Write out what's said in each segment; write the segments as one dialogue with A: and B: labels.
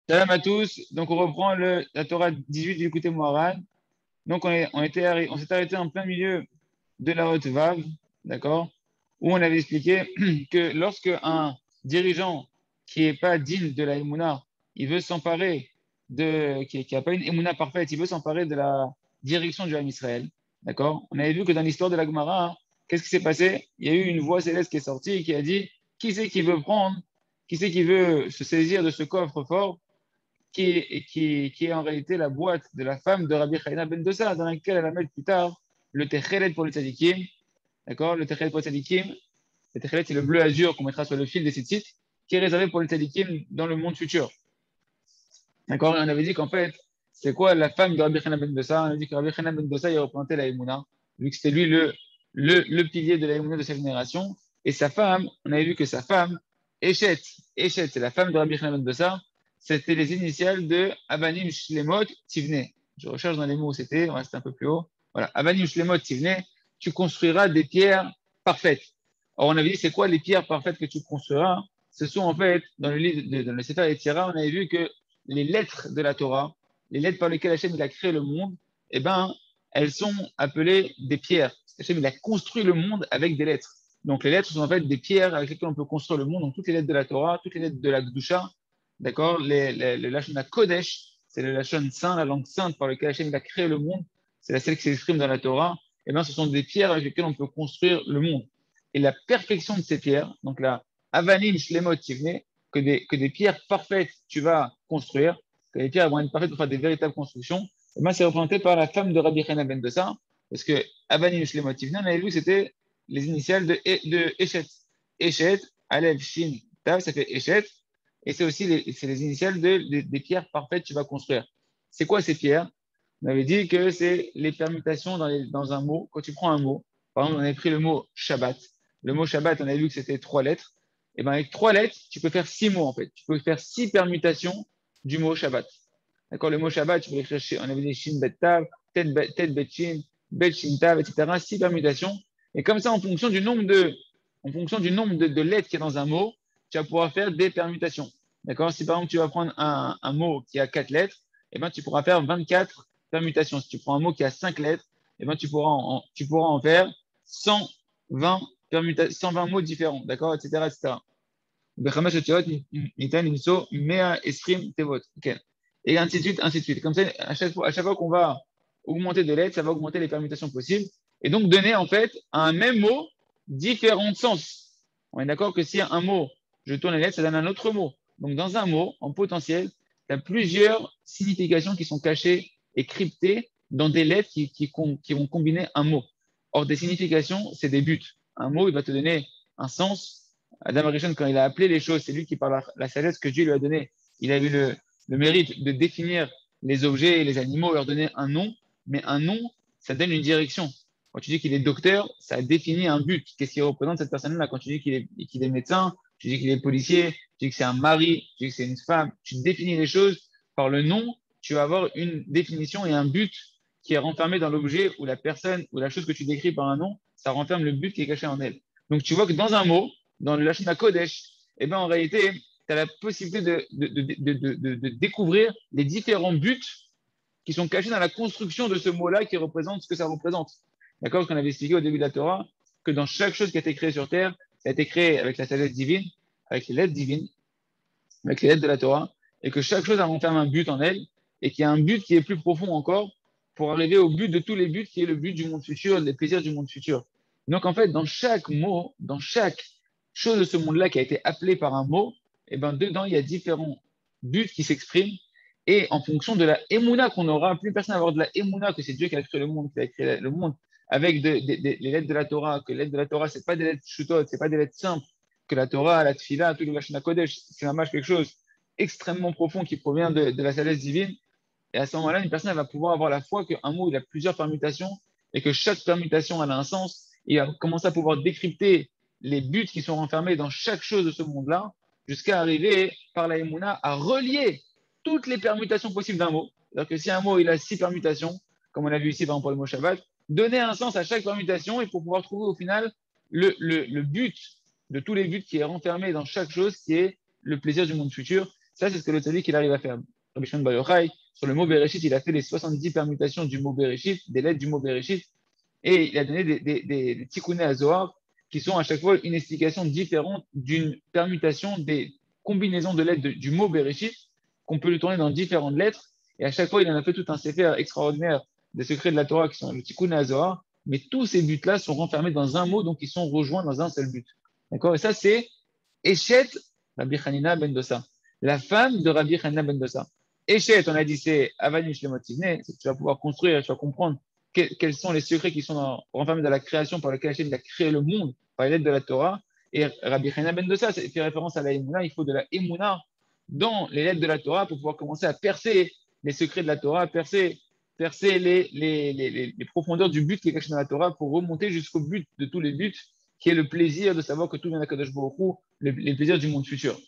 A: Salam à tous. Donc, on reprend la Torah 18 du côté Moharan. Donc, on s'est arrêté en plein milieu de la haute Vav, d'accord, où on avait expliqué que lorsque un dirigeant qui n'est pas digne de la Emouna, il veut s'emparer qui n'a pas une Emouna parfaite, il veut s'emparer de la direction du Ham Israël, d'accord. On avait vu que dans l'histoire de la Gemara, qu'est-ce qui s'est passé? Il y a eu une voix céleste qui est sortie et qui a dit, qui c'est qui veut prendre, qui c'est qui veut se saisir de ce coffre fort qui est en réalité la boîte de la femme de Rabbi Chaina ben Dosa, dans laquelle elle va mettre plus tard le Techelet pour les tzadikim. D'accord. Le Techelet pour les tzadikim. Le Techelet, c'est le bleu azur qu'on mettra sur le fil des tzitzit, qui est réservé pour les tzadikim dans le monde futur. D'accord. Et on avait dit qu'en fait, c'est quoi la femme de Rabbi Chaina ben Dosa? On a dit que Rabbi Chaina ben Dosa, il représentait la Emouna, vu que c'était lui le pilier de la Emouna de sa génération. Et sa femme, on avait vu que sa femme, Eshet, Eshet, c'est la femme de Rabbi Chaina ben Dosa, c'était les initiales de Avanim Shlemot Tivne. Je recherche dans les mots où c'était, on va rester un peu plus haut. Voilà, Avanim Shlemot Tivne, tu construiras des pierres parfaites. Or, on avait dit, c'est quoi les pierres parfaites que tu construiras? Ce sont en fait, dans le livre, dans le Sefer Yetzirah, on avait vu que les lettres de la Torah, les lettres par lesquelles Hachem il a créé le monde, eh ben, elles sont appelées des pierres. Hachem il a construit le monde avec des lettres. Donc les lettres sont en fait des pierres avec lesquelles on peut construire le monde. Donc toutes les lettres de la Torah, toutes les lettres de la Gdusha, d'accord, le Lashon Kodesh, c'est le Lashon saint, la langue sainte par laquelle Hachem il a créé le monde. C'est la celle qui s'exprime dans la Torah. Eh ben, ce sont des pierres avec lesquelles on peut construire le monde. Et la perfection de ces pierres, donc la Avanim Shlemot Tivne, que des pierres parfaites tu vas construire, que les pierres vont être parfaites pour faire des véritables constructions, et ben, c'est représenté par la femme de Rabbi Chana ben Dosa, parce que Avanim Shlemot Tivne, on avait vu, c'était les initiales de Eshet. Eshet, Alev, Shin, Tav, ça fait Eshet, et c'est les initiales des pierres parfaites que tu vas construire. C'est quoi ces pierres? On avait dit que c'est les permutations dans un mot. Quand tu prends un mot, par exemple, on avait pris le mot Shabbat. Le mot Shabbat, on avait vu que c'était 3 lettres. Et bien, avec 3 lettres, tu peux faire 6 mots, en fait. Tu peux faire 6 permutations du mot Shabbat. D'accord. Le mot Shabbat, tu peux l'écrire on avait dit Shin Bet Tav, Tet Bet Shin, Bet Shin Tav, etc. 6 permutations. Et comme ça, en fonction du nombre de lettres qu'il y a dans un mot, tu vas pouvoir faire des permutations. D'accord. Si par exemple, tu vas prendre un mot qui a 4 lettres, eh ben, tu pourras faire 24 permutations. Si tu prends un mot qui a 5 lettres, eh ben, tu pourras en faire 120 120 mots différents, d'accord, etc., etc. בחמש אותיות ניתן למצוא 120 תיבות. כן. Et ainsi de suite, ainsi de suite. Comme ça, à chaque fois qu'on va augmenter de lettres, ça va augmenter les permutations possibles. Et donc donner en fait à un même mot différents sens. On est d'accord que si un mot, je tourne les lettres, ça donne un autre mot. Donc dans un mot, en potentiel, tu as plusieurs significations qui sont cachées et cryptées dans des lettres qui vont combiner un mot. Or, des significations, c'est des buts. Un mot, il va te donner un sens. Adam Arishon, quand il a appelé les choses, c'est lui qui, par la sagesse que Dieu lui a donnée, il a eu le mérite de définir les objets et les animaux, leur donner un nom. Mais un nom, ça donne une direction. Quand tu dis qu'il est docteur, ça définit un but. Qu'est-ce qu'il représente cette personne-là? Quand tu dis qu'il est médecin, tu dis qu'il est policier, tu dis que c'est un mari, tu dis que c'est une femme, tu définis les choses par le nom, tu vas avoir une définition et un but qui est renfermé dans l'objet ou la personne ou la chose que tu décris par un nom, ça renferme le but qui est caché en elle. Donc tu vois que dans un mot, dans le Lashon Kodesh, eh ben, en réalité, tu as la possibilité de découvrir les différents buts qui sont cachés dans la construction de ce mot-là qui représente ce que ça représente. D'accord? Parce qu'on avait expliqué au début de la Torah que dans chaque chose qui a été créée sur Terre, ça a été créé avec la sagesse divine, avec les lettres divines, avec les lettres de la Torah, et que chaque chose a renferme un but en elle, et qu'il y a un but qui est plus profond encore pour arriver au but de tous les buts, qui est le but du monde futur, les plaisirs du monde futur. Donc en fait, dans chaque mot, dans chaque chose de ce monde-là qui a été appelée par un mot, et ben dedans, il y a différents buts qui s'expriment, et en fonction de la émouna qu'on aura, plus personne va avoir de la émouna que c'est Dieu qui a créé le monde, qui a créé le monde avec les lettres de la Torah, que les lettres de la Torah, c'est pas des lettres chutotes, c'est pas des lettres simples, que la Torah, la Tfila, tout le Lashon Kodesh, c'est vraiment quelque chose extrêmement profond qui provient de la sagesse divine. Et à ce moment-là, une personne elle va pouvoir avoir la foi qu'un mot, il a plusieurs permutations et que chaque permutation elle a un sens. Et elle va commencer à pouvoir décrypter les buts qui sont renfermés dans chaque chose de ce monde-là, jusqu'à arriver par la Emouna à relier toutes les permutations possibles d'un mot. C'est-à-dire que si un mot il a 6 permutations, comme on a vu ici par exemple pour le mot Shabbat, donner un sens à chaque permutation et pour pouvoir trouver au final le but de tous les buts qui est renfermé dans chaque chose qui est le plaisir du monde futur. Ça, c'est ce que le tzaddik il arrive à faire. Rabbi Shimon Bar Yochai, sur le mot Bereshit, il a fait les 70 permutations du mot Bereshit, des lettres du mot Bereshit, et il a donné des tikkunei à Zohar qui sont à chaque fois une explication différente d'une permutation des combinaisons de lettres du mot Bereshit qu'on peut le tourner dans différentes lettres. Et à chaque fois, il en a fait tout un sefer extraordinaire des secrets de la Torah qui sont le tikkunei à Zohar. Mais tous ces buts-là sont renfermés dans un mot, donc ils sont rejoints dans un seul but. D'accord? Et ça, c'est Eshet Rabbi Hanina ben Dosa, la femme de Rabbi Hanina ben Dosa. Eshet, on a dit, c'est Avanish le Motivne, c'est que tu vas pouvoir construire, tu vas comprendre quels sont les secrets qui sont renfermés dans la création par lequel Hachem a créé le monde par les lettres de la Torah. Et Rabbi Hanina ben Dosa, c'est fait référence à la Emouna, il faut de la Emouna dans les lettres de la Torah pour pouvoir commencer à percer les secrets de la Torah, percer les profondeurs du but qui est caché dans la Torah pour remonter jusqu'au but de tous les buts, qui est le plaisir de savoir que tout vient d'Akadosh Baruch Hu, les plaisirs du monde futur.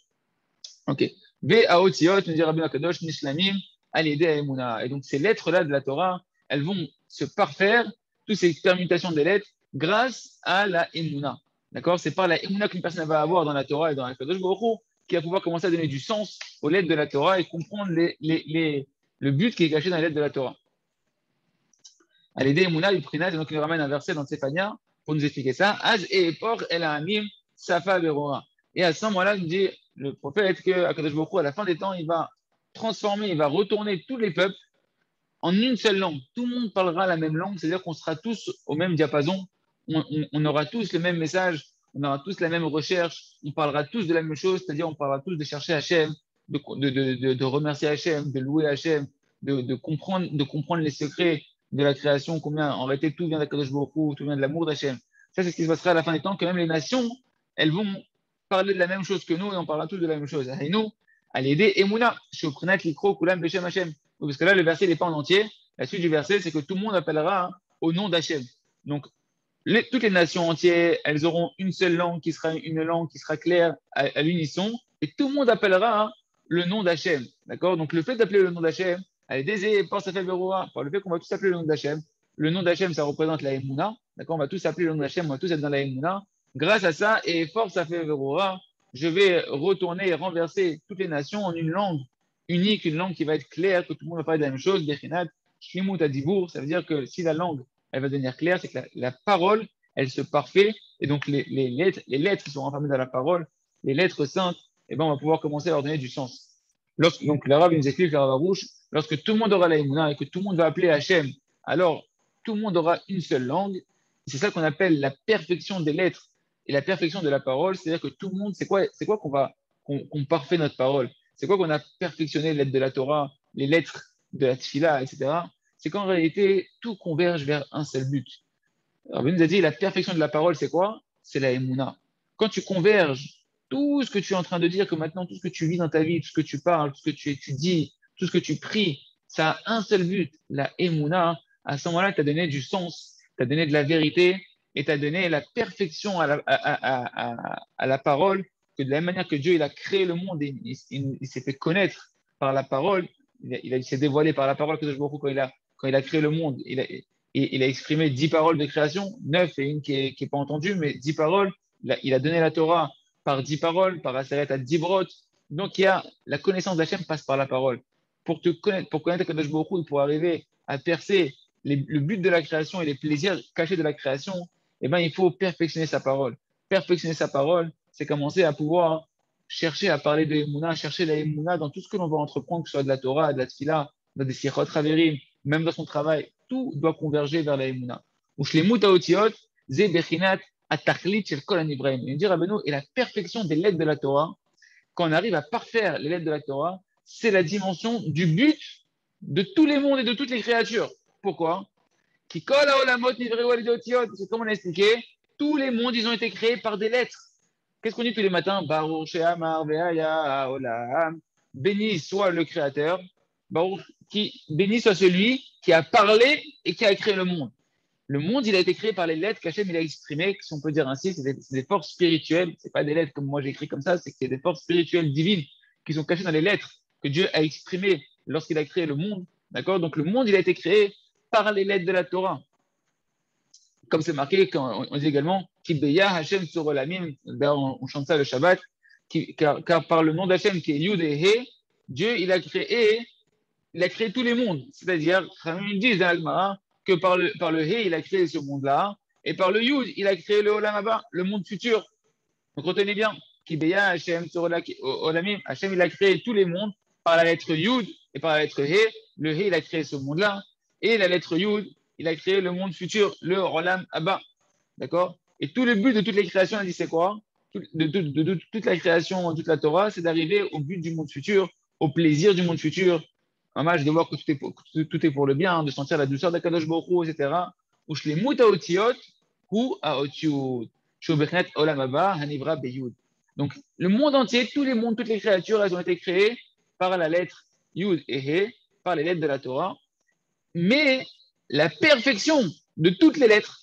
A: Ok. Ve'aotziot, nous dit Rabbi Akadosh, Nishlamim, Alideh Emuna. Et donc ces lettres-là de la Torah, elles vont se parfaire, toutes ces permutations des lettres, grâce à la Emuna. D'accord? C'est par la Emuna qu'une personne va avoir dans la Torah et dans Akadosh Baruch Hu qui va pouvoir commencer à donner du sens aux lettres de la Torah et comprendre le but qui est caché dans les lettres de la Torah. Alideh Emuna, il prinat, et donc il nous ramène un verset dans Tsefania pour nous expliquer ça. Az et por el amim safa verora. Et à ce moment-là, il dit le prophète que Akadosh Baruch Hu, à la fin des temps, il va transformer, il va retourner tous les peuples en une seule langue. Tout le monde parlera la même langue, c'est-à-dire qu'on sera tous au même diapason, on aura tous le même message, on aura tous la même recherche, on parlera tous de la même chose, c'est-à-dire on parlera tous de chercher Hachem, de remercier Hachem, de louer Hachem, de comprendre les secrets de la création, combien en réalité tout vient d'Akadosh Baruch Hu, tout vient de l'amour d'Hachem. Ça, c'est ce qui se passera à la fin des temps, que même les nations, elles vont parler de la même chose que nous et on parlera tous de la même chose. Et nous, à l'aider, Emouna, Shoprenat, Likro, Kulam, Beshem, Hachem. Parce que là, le verset n'est pas en entier. La suite du verset, c'est que tout le monde appellera au nom d'Hachem. Donc, toutes les nations entières, elles auront une seule langue qui sera une langue qui sera claire à l'unisson, et tout le monde appellera le nom d'Hachem. D'accord? Donc, le fait d'appeler le nom d'Hachem, allez, désé, pense à faire Veroua, par le fait qu'on va tous appeler le nom d'Hachem. Le nom d'Hachem, ça représente la Emouna. D'accord? On va tous appeler le nom d'Hachem, on va tous être dans la Emouna. Grâce à ça, et force à faire Veroua, je vais retourner et renverser toutes les nations en une langue unique, une langue qui va être claire, que tout le monde va parler de la même chose. Bechinat, Shlimut Adibour, ça veut dire que si la langue elle va devenir claire, c'est que la parole, elle se parfait, et donc les lettres qui sont renfermées dans la parole, les lettres saintes, eh ben, on va pouvoir commencer à leur donner du sens. Donc l'arabe nous explique, l'arabe Arouche, lorsque tout le monde aura la Emouna et que tout le monde va appeler Hachem, alors tout le monde aura une seule langue. C'est ça qu'on appelle la perfection des lettres et la perfection de la parole, c'est-à-dire que tout le monde, c'est quoi qu'on parfait notre parole? C'est quoi qu'on a perfectionné les lettres de la Torah, les lettres de la Tfila, etc. C'est qu'en réalité, tout converge vers un seul but. Alors, nous a dit, la perfection de la parole, c'est quoi? C'est la Emouna. Quand tu converges, tout ce que tu es en train de dire, que maintenant, tout ce que tu vis dans ta vie, tout ce que tu parles, tout ce que tu étudies, tout ce que tu pries, ça a un seul but, la Emouna. À ce moment-là, tu as donné du sens, tu as donné de la vérité et tu as donné la perfection à la parole, que de la même manière que Dieu il a créé le monde et il s'est fait connaître par la parole, il s'est dévoilé par la parole que quand il a créé le monde, il a exprimé 10 paroles de création, 9 et une qui est pas entendue, mais 10 paroles. Il a donné la Torah par 10 paroles, par Aseret à 10 brotes. Donc, la connaissance d'Hachem passe par la parole. Pour connaître Akadosh Baruch Hu, pour arriver à percer le but de la création et les plaisirs cachés de la création, eh ben, il faut perfectionner sa parole. Perfectionner sa parole, c'est commencer à pouvoir chercher à parler de Emouna, chercher la Emouna dans tout ce que l'on va entreprendre, que ce soit de la Torah, de la Tfila, dans des Sichot Chaverim, même dans son travail, tout doit converger vers la Emouna. Ushlemut haotiot, ze bechinat atachlit shel kol hanibraim. Il dit Rabbeinu, et la perfection des lettres de la Torah, quand on arrive à parfaire les lettres de la Torah, c'est la dimension du but de tous les mondes et de toutes les créatures. Pourquoi? Ki kol haolamot nivreu al yedei otiot. C'est comme on a expliqué, tous les mondes, ils ont été créés par des lettres. Qu'est-ce qu'on dit tous les matins? Baruch she'amar ve'haya haolam. Béni soit le Créateur. Baruch, béni soit celui qui a parlé et qui a créé le monde. Le monde, il a été créé par les lettres qu'Hachem il a exprimées, si on peut dire ainsi, c'est des forces spirituelles. C'est pas des lettres comme moi j'écris comme ça, c'est que c'est des forces spirituelles divines qui sont cachées dans les lettres que Dieu a exprimées lorsqu'il a créé le monde. D'accord? Donc le monde, il a été créé par les lettres de la Torah. Comme c'est marqué, on dit également, Kibeya Hashem Tzorelamim, d'ailleurs on chante ça le Shabbat, car par le nom d'Hachem qui est Yud et He, Dieu, il a créé tous les mondes. C'est-à-dire, ils disent dans l'Agmara que par le He, il a créé ce monde-là, et par le Yud, il a créé le Olam Haba, le monde futur. Donc retenez bien, Kibeya Hashem Olamim, Hashem, il a créé tous les mondes par la lettre Yud et par la lettre He. Le He, il a créé ce monde-là, et la lettre Yud, il a créé le monde futur, le Olam Haba. D'accord? Et tout le but de toutes les créations, on dit c'est quoi? De toute la création, toute la Torah, c'est d'arriver au but du monde futur, au plaisir du monde futur. De voir que tout est pour le bien, de sentir la douceur d'Akadosh Baruch Hu, etc. Ou shlemut haotiot, ou haotiot. Shobechnet olam haba, hanivra beyud. Donc, le monde entier, tous les mondes, toutes les créatures, elles ont été créées par la lettre Yud et He, par les lettres de la Torah. Mais la perfection de toutes les lettres,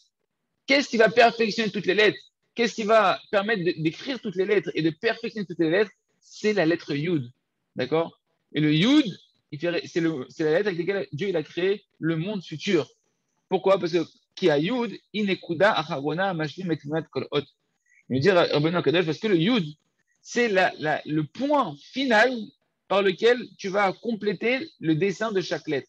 A: qu'est-ce qui va perfectionner toutes les lettres? Qu'est-ce qui va permettre d'écrire toutes les lettres et de perfectionner toutes les lettres? C'est la lettre Yud. D'accord? Et le Yud, c'est la lettre avec laquelle Dieu il a créé le monde futur. Pourquoi? Parce que qui a Yud, inekuda acharona mashlim etunat kol ot. Il veut dire Rabbeinu Akadosh, parce que le Yud, c'est le point final par lequel tu vas compléter le dessin de chaque lettre.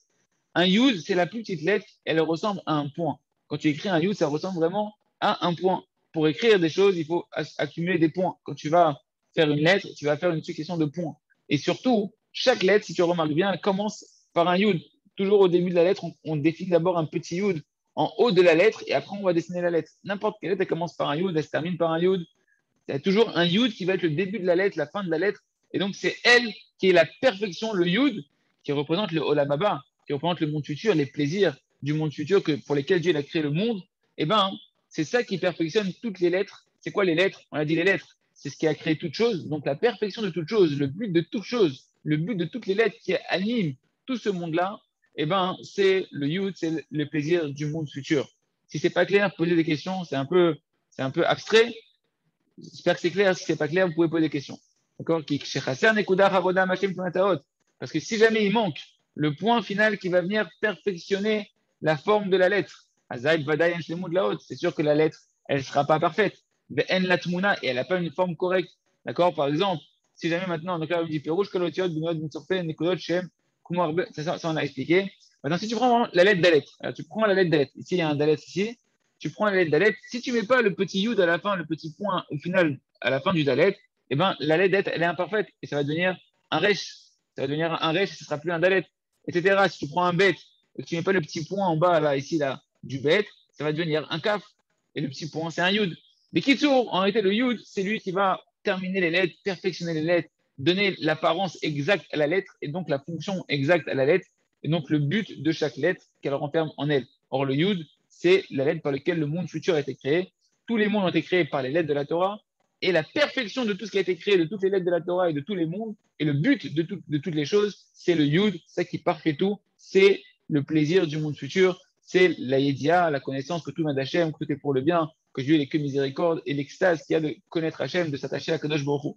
A: Un Yud, c'est la plus petite lettre, elle ressemble à un point. Quand tu écris un Yud, ça ressemble vraiment à un point. Pour écrire des choses, il faut accumuler des points. Quand tu vas faire une lettre, tu vas faire une succession de points. Et surtout, chaque lettre, si tu remarques bien, elle commence par un Yud. Toujours au début de la lettre, on définit d'abord un petit Yud en haut de la lettre et après on va dessiner la lettre. N'importe quelle lettre, elle commence par un Yud, elle se termine par un Yud. Il y a toujours un Yud qui va être le début de la lettre, la fin de la lettre. Et donc, c'est elle qui est la perfection, le Yud, qui représente le Olam Haba, qui représente le monde futur, les plaisirs du monde futur pour lesquels Dieu a créé le monde. Eh bien, c'est ça qui perfectionne toutes les lettres. C'est quoi les lettres? On a dit les lettres. C'est ce qui a créé toute chose. Donc, la perfection de toute chose, le but de toute chose, le but de toutes les lettres qui animent tout ce monde-là, eh ben, c'est le Yud, c'est le plaisir du monde futur. Si c'est pas clair, posez des questions. C'est un peu abstrait. J'espère que c'est clair. Si c'est pas clair, vous pouvez poser des questions. D'accord? Parce que si jamais il manque le point final qui va venir perfectionner la forme de la lettre, c'est sûr que la lettre, elle ne sera pas parfaite. Et elle n'a pas une forme correcte. D'accord? Par exemple, si jamais maintenant, donc là, on dit Pérouge, Kalotiot, Binod, Mitsorpe, Nikodot, Shem, Kumarbe, ça, on a expliqué. Maintenant, si tu prends la lettre Dalet, alors tu prends la lettre Dalet, ici, il y a un Dalet ici, tu prends la lettre Dalet, si tu ne mets pas le petit Yud à la fin, le petit point au final, à la fin du Dalet, eh ben, la lettre Dalet, elle est imparfaite et ça va devenir un Resh. Ça va devenir un Resh et ce ne sera plus un Dalet, etc. Si tu prends un Bet et que tu ne mets pas le petit point en bas, là, ici, là, du Bet, ça va devenir un Kaf. Et le petit point, c'est un Yud. Mais Kitsour, en réalité, le Yud, c'est lui qui va terminer les lettres, perfectionner les lettres, donner l'apparence exacte à la lettre et donc la fonction exacte à la lettre et donc le but de chaque lettre qu'elle renferme en elle. Or, le Yud, c'est la lettre par laquelle le monde futur a été créé. Tous les mondes ont été créés par les lettres de la Torah et la perfection de tout ce qui a été créé, de toutes les lettres de la Torah et de tous les mondes et le but de toutes les choses, c'est le Yud, ça qui parfait tout, c'est le plaisir du monde futur, c'est la Yedia, la connaissance que tout vient d'Hachem, que tout est pour le bien, que Dieu n'est que miséricorde et l'extase qu'il y a de connaître Hachem, de s'attacher à Kadosh Baruch Hu.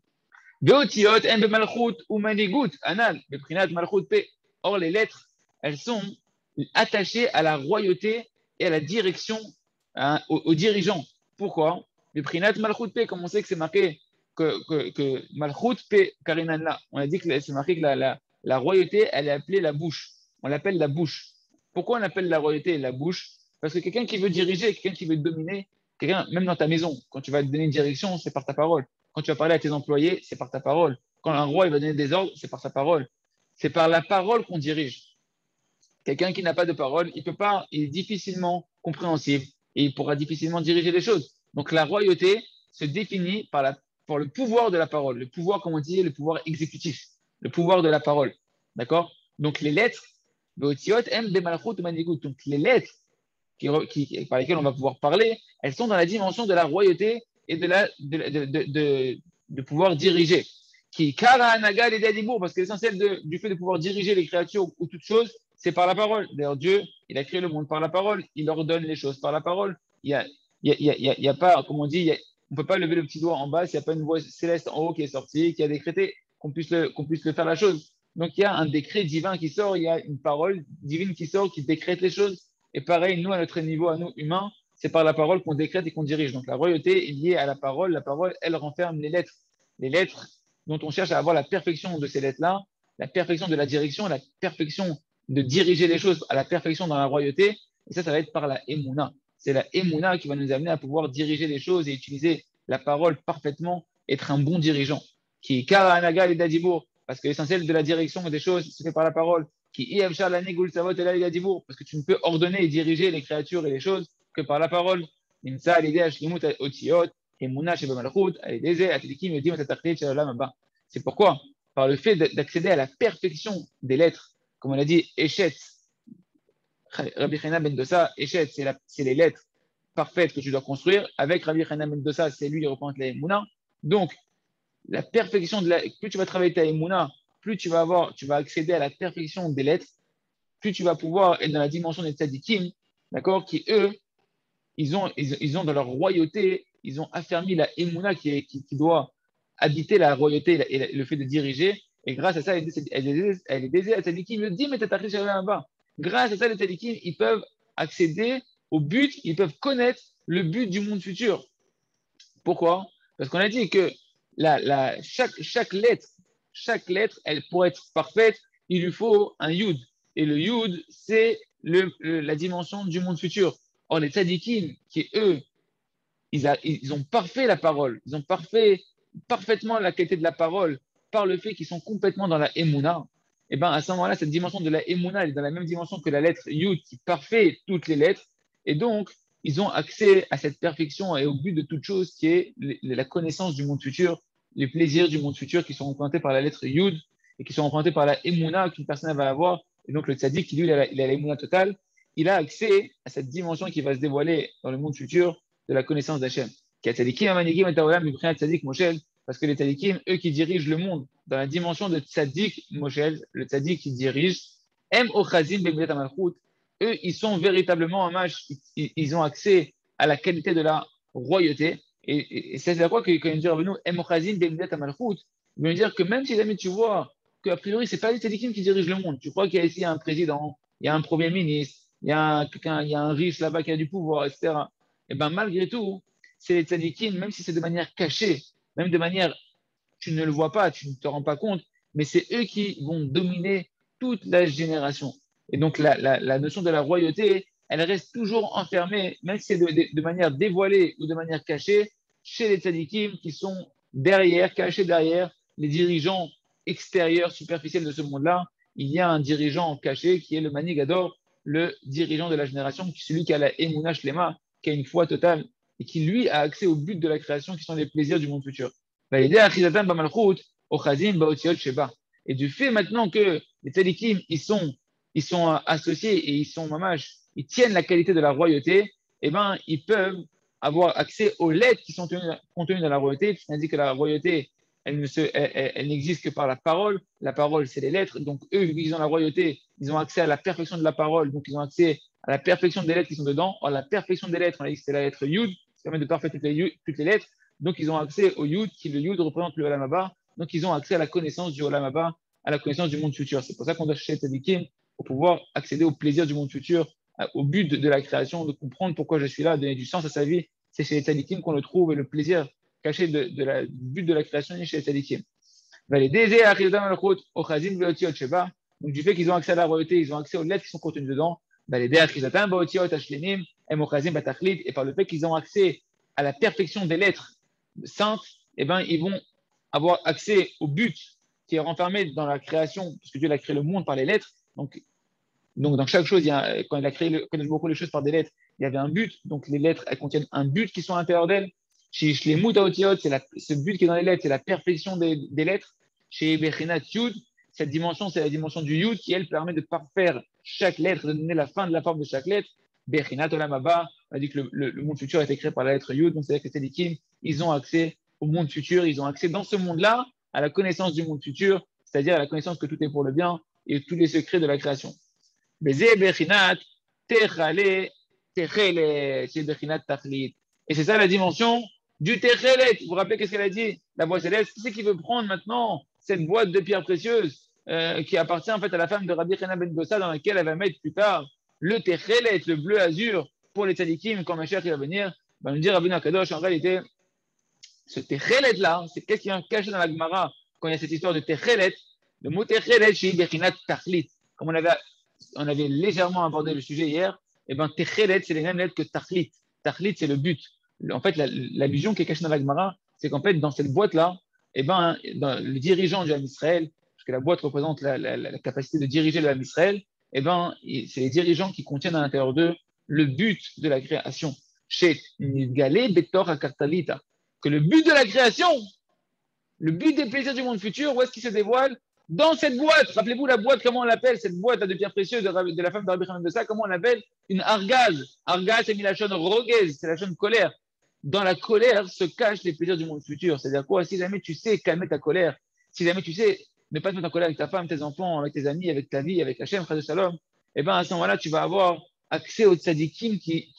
A: Veotiot, en bemalchut ou manigut, anal, beprinat malchut pe. Or, les lettres, elles sont attachées à la royauté et à la direction, hein, aux dirigeants. Pourquoi? Beprinat malchut pe, comme on sait que c'est marqué que malchut pe karinanla. On a dit que c'est marqué que la royauté, elle est appelée la bouche. On l'appelle la bouche. Pourquoi on appelle la royauté la bouche? Parce que quelqu'un qui veut diriger, quelqu'un qui veut dominer, quelqu'un, même dans ta maison, quand tu vas te donner une direction, c'est par ta parole. Quand tu vas parler à tes employés, c'est par ta parole. Quand un roi il va donner des ordres, c'est par sa parole. C'est par la parole qu'on dirige. Quelqu'un qui n'a pas de parole, il peut pas, il est difficilement compréhensible et il pourra difficilement diriger les choses. Donc la royauté se définit par le pouvoir de la parole, le pouvoir, comme on dit, le pouvoir exécutif, le pouvoir de la parole. D'accord? Donc les lettres, donc les lettres par lesquelles on va pouvoir parler, elles sont dans la dimension de la royauté et de pouvoir diriger. Qui parce que l'essentiel du fait de pouvoir diriger les créatures ou toutes choses, c'est par la parole. D'ailleurs, Dieu, il a créé le monde par la parole, il ordonne les choses par la parole. Il y a pas, comme on dit, on ne peut pas lever le petit doigt en bas s'il n'y a pas une voix céleste en haut qui est sortie, qui a décrété qu'on puisse le faire la chose. Donc il y a un décret divin qui sort, il y a une parole divine qui sort, qui décrète les choses. Et pareil, nous, à notre niveau, à nous, humains, c'est par la parole qu'on décrète et qu'on dirige. Donc la royauté est liée à la parole. La parole, elle renferme les lettres. Les lettres dont on cherche à avoir la perfection de ces lettres-là, la perfection de la direction, la perfection de diriger les choses à la perfection dans la royauté. Et ça va être par la Emouna. C'est la Emouna qui va nous amener à pouvoir diriger les choses et utiliser la parole parfaitement, être un bon dirigeant. Qui est Kara Anaga et Dadibour, parce que l'essentiel de la direction des choses se fait par la parole. Qui Iemshar la Nigul Savot et la Dadibour, parce que tu ne peux ordonner et diriger les créatures et les choses que par la parole. Nimsa l'idée Ashlimut Otiot, Emouna Sheba Malchut, Alideze, Atelikim, Yodim, Atatachlit, Shalom Abba. C'est pourquoi, par le fait d'accéder à la perfection des lettres, comme on l'a dit, Eshet, Rabbi Chana Ben Dossa, Eshet, c'est les lettres parfaites que tu dois construire. Avec Rabbi Chana Ben Dossa, c'est lui qui représente la Emouna. Donc, la perfection plus tu vas travailler ta Emouna, plus tu vas accéder à la perfection des lettres, plus tu vas pouvoir être dans la dimension des tzadikim, d'accord, qui eux, ils ont dans leur royauté, ils ont affermi la Emouna qui doit habiter la royauté et le fait de diriger. Et grâce à ça, elle est désirée à tzadikim, le dit, mais t'as là-bas. Grâce à ça, les tzadikim, ils peuvent accéder au but, ils peuvent connaître le but du monde futur. Pourquoi? Parce qu'on a dit que chaque lettre, elle, pour être parfaite, il lui faut un yud. Et le yud, c'est la dimension du monde futur. Or, les tzadikim, qui eux, ils ont parfait la parole, ils ont parfaitement la qualité de la parole par le fait qu'ils sont complètement dans la Emouna. Et bien à ce moment-là, cette dimension de la Emouna, elle est dans la même dimension que la lettre yud qui parfait toutes les lettres. Et donc, ils ont accès à cette perfection et au but de toute chose qui est la connaissance du monde futur, les plaisirs du monde futur qui sont représentés par la lettre Yud et qui sont représentés par la Emouna qu'une personne va avoir. Et donc le tzaddik, qui lui, il a la Emouna totale, il a accès à cette dimension qui va se dévoiler dans le monde futur de la connaissance d'Hachem. Parce que les tzaddikim, eux qui dirigent le monde dans la dimension de tzaddik Moshel, le tzaddik qui dirige, eux, ils sont véritablement en match, ils ont accès à la qualité de la royauté. Et c'est à quoi que quand il dit Rabbeinu, il veut dire que même si jamais tu vois qu'a priori, c'est pas les tzadikim qui dirigent le monde, tu crois qu'il y a ici un président, il y a un premier ministre, il y a un riche là-bas qui a du pouvoir, etc. Et bien malgré tout, c'est les tzadikim, même si c'est de manière cachée, même de manière, tu ne le vois pas, tu ne te rends pas compte, mais c'est eux qui vont dominer toute la génération. Et donc la notion de la royauté, elle reste toujours enfermée, même si c'est de manière dévoilée ou de manière cachée, chez les tzadikim qui sont derrière, cachés derrière les dirigeants extérieurs, superficiels de ce monde-là. Il y a un dirigeant caché qui est le Manigador, le dirigeant de la génération, celui qui a la Emouna Shlema, qui a une foi totale et qui, lui, a accès au but de la création qui sont les plaisirs du monde futur. Et du fait maintenant que les tzadikim, ils sont associés et ils sont mamash, ils tiennent la qualité de la royauté, eh ben, ils peuvent avoir accès aux lettres qui sont contenues dans la royauté. On dit que la royauté, elle n'existe que par la parole. La parole, c'est les lettres. Donc, eux, vu qu'ils ont la royauté, ils ont accès à la perfection de la parole. Donc, ils ont accès à la perfection des lettres qui sont dedans. Or, la perfection des lettres, on a dit que c'est la lettre Yud, qui permet de parfaire toutes les lettres. Donc, ils ont accès au Yud, qui le Yud représente le Olam Haba. Donc, ils ont accès à la connaissance du Olam Haba, à la connaissance du monde futur. C'est pour ça qu'on doit chercher Tzadikim pour pouvoir accéder au plaisir du monde futur, au but de la création, de comprendre pourquoi je suis là, donner du sens à sa vie. C'est chez les tzadikim qu'on le trouve et le plaisir caché du but de la création est chez les tzadikim. Donc, du fait qu'ils ont accès à la royauté, ils ont accès aux lettres qui sont contenues dedans. Et par le fait qu'ils ont accès à la perfection des lettres saintes, eh ben, ils vont avoir accès au but qui est renfermé dans la création, puisque Dieu a créé le monde par les lettres. Donc dans chaque chose, quand il a créé beaucoup les choses par des lettres, il y avait un but. Donc, les lettres, elles contiennent un but qui sont à l'intérieur d'elles. Chez Shlemut Haotiot, ce but qui est dans les lettres, c'est la perfection des lettres. Chez Bechinat Yud, cette dimension, c'est la dimension du Yud qui, elle, permet de parfaire chaque lettre, de donner la fin de la forme de chaque lettre. Bechinat Olam Haba, on a dit que le monde futur a été créé par la lettre Yud. Donc, c'est-à-dire que les tzadikim, ils ont accès au monde futur. Ils ont accès dans ce monde-là à la connaissance du monde futur, c'est-à-dire à la connaissance que tout est pour le bien et tous les secrets de la création. Et c'est ça la dimension du Techelet. Vous vous rappelez qu'est-ce qu'elle a dit? La voix céleste. Qui c'est qui veut prendre maintenant cette boîte de pierres précieuses qui appartient en fait à la femme de Rabbi Chana Ben Dossa dans laquelle elle va mettre plus tard le Techelet, le bleu azur pour les tzadikim quand Mashiach va venir? Va nous dire Rabbi Nakadosh, en réalité, ce Techelet là, c'est qu'est-ce qui est caché dans la Gemara quand il y a cette histoire de Techelet? Le mot Techelet, chez Bechinat Tachlit, comme on avait légèrement abordé le sujet hier, et bien Techelet, c'est les mêmes lettres que Tachlit. Tachlit, c'est le but. En fait, l'allusion qui est cachée dans la Gemara, c'est qu'en fait, dans cette boîte-là, et ben, le dirigeant du Ham Israël, parce que la boîte représente la capacité de diriger le Ham Israël, et ben, c'est les dirigeants qui contiennent à l'intérieur d'eux le but de la création. Chez Nidgalé Betor Akartalita, que le but de la création, le but des plaisirs du monde futur, où est-ce qu'il se dévoile? Dans cette boîte. Rappelez-vous la boîte, comment on l'appelle? Cette boîte de pierres précieuses de la femme de Rabbi Hanan de ça, comment on l'appelle? Une argaz. Argaz, c'est mis la chaîne roguez, c'est la chaîne colère. Dans la colère se cachent les plaisirs du monde futur. C'est-à-dire quoi? Si jamais tu sais calmer ta colère, si jamais tu sais ne pas te mettre en colère avec ta femme, tes enfants, avec tes amis, avec ta vie, avec Hachem, Chas de Shalom, et bien à ce moment-là, tu vas avoir accès aux tzadikim qui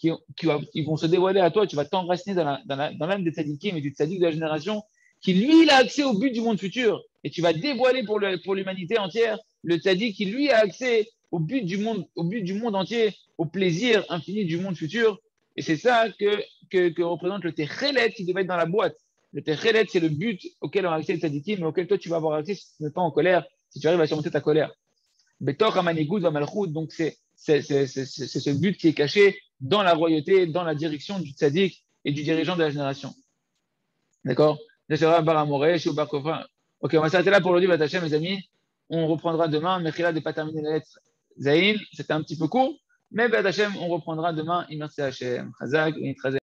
A: vont se dévoiler à toi. Tu vas t'enraciner dans l'âme des tzadikim et du tzadik de la génération qui lui, il a accès au but du monde futur. Et tu vas dévoiler pour l'humanité entière le tzaddik qui lui a accès au but du monde entier, au plaisir infini du monde futur. Et c'est ça que représente le Techelet qui devait être dans la boîte. Le Techelet, c'est le but auquel on a accès les tzaddikim, mais auquel toi tu vas avoir accès si tu n'es pas en colère, si tu arrives à surmonter ta colère. Betor Hamanigoud va Malchut, donc c'est ce but qui est caché dans la royauté, dans la direction du tzaddik et du dirigeant de la génération. D'accord? Ok, on va s'arrêter là pour aujourd'hui, Batachem, mes amis. On reprendra demain. Mechila de pas terminer la lettre Zain. C'était un petit peu court, mais Batachem, on reprendra demain. Merci Hachem. Chazak,